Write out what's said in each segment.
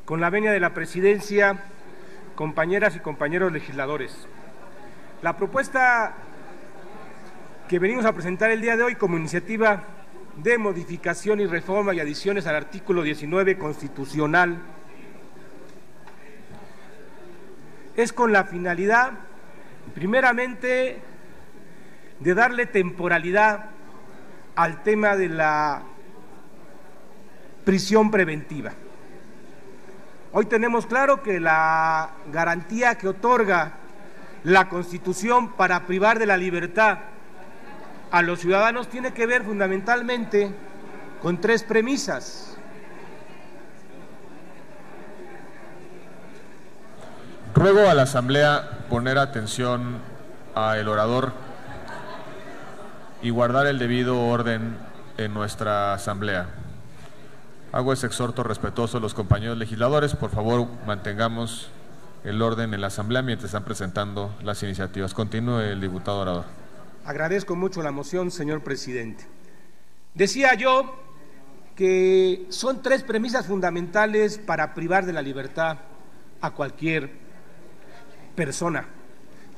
con la venia de la presidencia, compañeras y compañeros legisladores. La propuesta que venimos a presentar el día de hoy como iniciativa de modificación y reforma y adiciones al artículo 19 constitucional es con la finalidad, primeramente, de darle temporalidad al tema de la prisión preventiva. Hoy tenemos claro que la garantía que otorga la Constitución para privar de la libertad a los ciudadanos tiene que ver fundamentalmente con tres premisas. Ruego a la Asamblea poner atención al orador y guardar el debido orden en nuestra Asamblea. Hago ese exhorto respetuoso a los compañeros legisladores. Por favor, mantengamos el orden en la Asamblea mientras están presentando las iniciativas. Continúe el diputado orador. Agradezco mucho la moción, señor presidente. Decía yo que son tres premisas fundamentales para privar de la libertad a cualquier persona.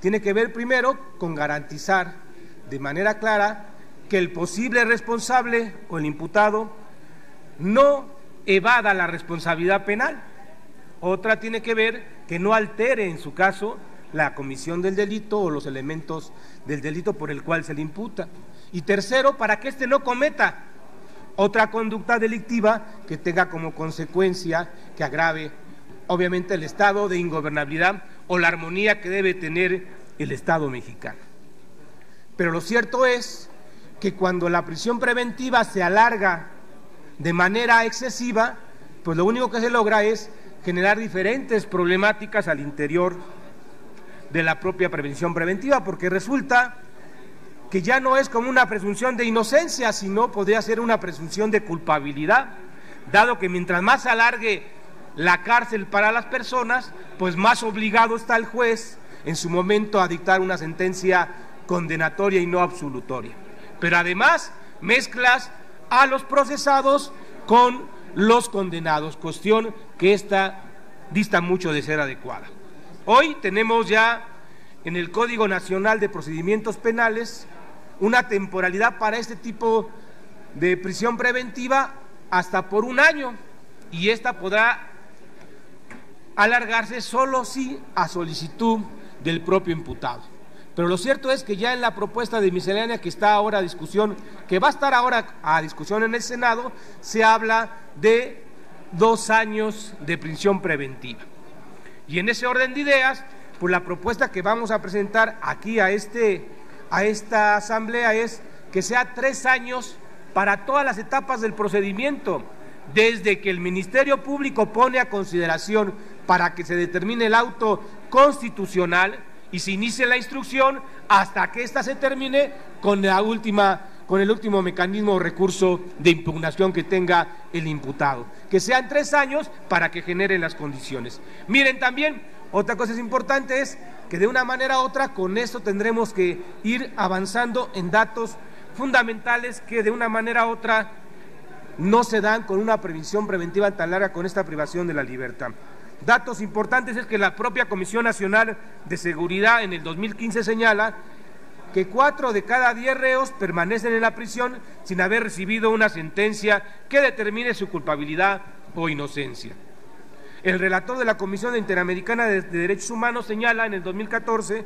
Tiene que ver primero con garantizar de manera clara que el posible responsable o el imputado no evada la responsabilidad penal. Otra tiene que ver que no altere, en su caso, la comisión del delito o los elementos del delito por el cual se le imputa. Y tercero, para que éste no cometa otra conducta delictiva que tenga como consecuencia que agrave, obviamente, el estado de ingobernabilidad o la armonía que debe tener el Estado mexicano. Pero lo cierto es que cuando la prisión preventiva se alarga de manera excesiva, pues lo único que se logra es generar diferentes problemáticas al interior de la propia prevención preventiva, porque resulta que ya no es como una presunción de inocencia, sino podría ser una presunción de culpabilidad, dado que mientras más se alargue la cárcel para las personas, pues más obligado está el juez en su momento a dictar una sentencia condenatoria y no absolutoria. Pero además mezclas a los procesados con los condenados, cuestión que esta dista mucho de ser adecuada. Hoy tenemos ya en el Código Nacional de Procedimientos Penales una temporalidad para este tipo de prisión preventiva hasta por 1 año, y esta podrá alargarse solo si a solicitud del propio imputado. Pero lo cierto es que ya en la propuesta de miscelánea que está ahora a discusión, que va a estar ahora a discusión en el Senado, se habla de 2 años de prisión preventiva. Y en ese orden de ideas, pues la propuesta que vamos a presentar aquí a esta Asamblea es que sea 3 años para todas las etapas del procedimiento, desde que el Ministerio Público pone a consideración para que se determine el auto constitucional y se inicie la instrucción hasta que ésta se termine con el último mecanismo o recurso de impugnación que tenga el imputado. Que sean 3 años para que generen las condiciones. Miren, también otra cosa importante es que de una manera u otra con esto tendremos que ir avanzando en datos fundamentales que de una manera u otra no se dan con una previsión preventiva tan larga, con esta privación de la libertad. Datos importantes es que la propia Comisión Nacional de Seguridad en el 2015 señala que 4 de cada 10 reos permanecen en la prisión sin haber recibido una sentencia que determine su culpabilidad o inocencia. El relator de la Comisión Interamericana de Derechos Humanos señala en el 2014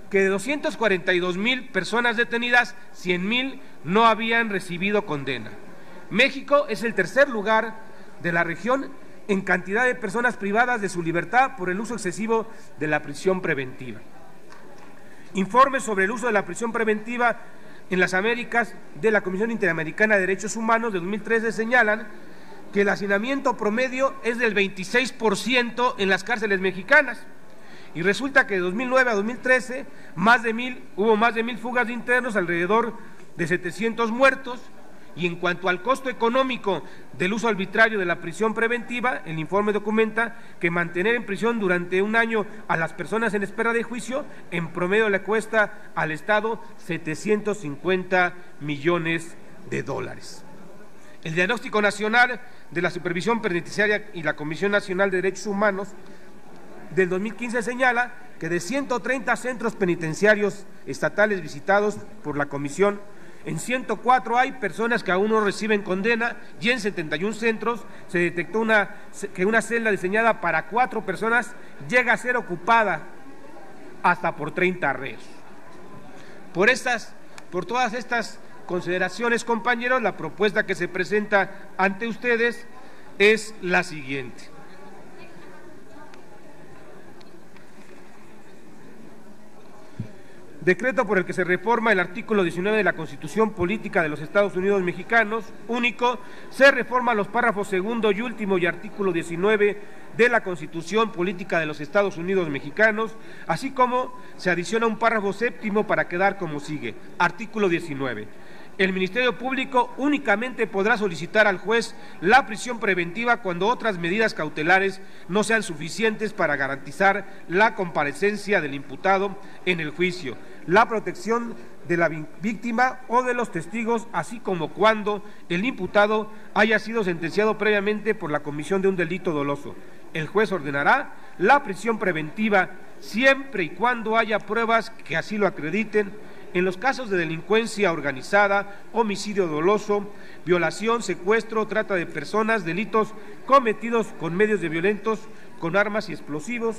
que de 242,000 personas detenidas, 100,000 no habían recibido condena. México es el tercer lugar de la región en cantidad de personas privadas de su libertad por el uso excesivo de la prisión preventiva. Informes sobre el uso de la prisión preventiva en las Américas de la Comisión Interamericana de Derechos Humanos de 2013 señalan que el hacinamiento promedio es del 26% en las cárceles mexicanas, y resulta que de 2009 a 2013 hubo más de 1,000 fugas de internos, alrededor de 700 muertos. Y en cuanto al costo económico del uso arbitrario de la prisión preventiva, el informe documenta que mantener en prisión durante 1 año a las personas en espera de juicio en promedio le cuesta al Estado 750 millones de dólares. El diagnóstico nacional de la Supervisión Penitenciaria y la Comisión Nacional de Derechos Humanos del 2015 señala que de 130 centros penitenciarios estatales visitados por la Comisión, en 104 hay personas que aún no reciben condena y en 71 centros se detectó que una celda diseñada para 4 personas llega a ser ocupada hasta por 30 reos. Por todas estas consideraciones, compañeros, la propuesta que se presenta ante ustedes es la siguiente. Decreto por el que se reforma el artículo 19 de la Constitución Política de los Estados Unidos Mexicanos, único, se reforman los párrafos segundo y último y artículo 19 de la Constitución Política de los Estados Unidos Mexicanos, así como se adiciona un párrafo séptimo para quedar como sigue. Artículo 19. El Ministerio Público únicamente podrá solicitar al juez la prisión preventiva cuando otras medidas cautelares no sean suficientes para garantizar la comparecencia del imputado en el juicio, la protección de la víctima o de los testigos, así como cuando el imputado haya sido sentenciado previamente por la comisión de un delito doloso. El juez ordenará la prisión preventiva siempre y cuando haya pruebas que así lo acrediten en los casos de delincuencia organizada, homicidio doloso, violación, secuestro, trata de personas, delitos cometidos con medios violentos, con armas y explosivos.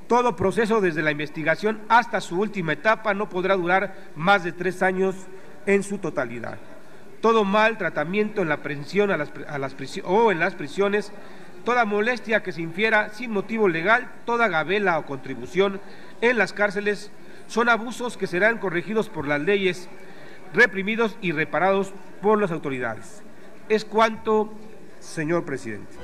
Todo proceso desde la investigación hasta su última etapa no podrá durar más de 3 años en su totalidad. Todo mal tratamiento en la aprehensión o en las prisiones, toda molestia que se infiera sin motivo legal, toda gabela o contribución en las cárceles son abusos que serán corregidos por las leyes, reprimidos y reparados por las autoridades. Es cuanto, señor presidente.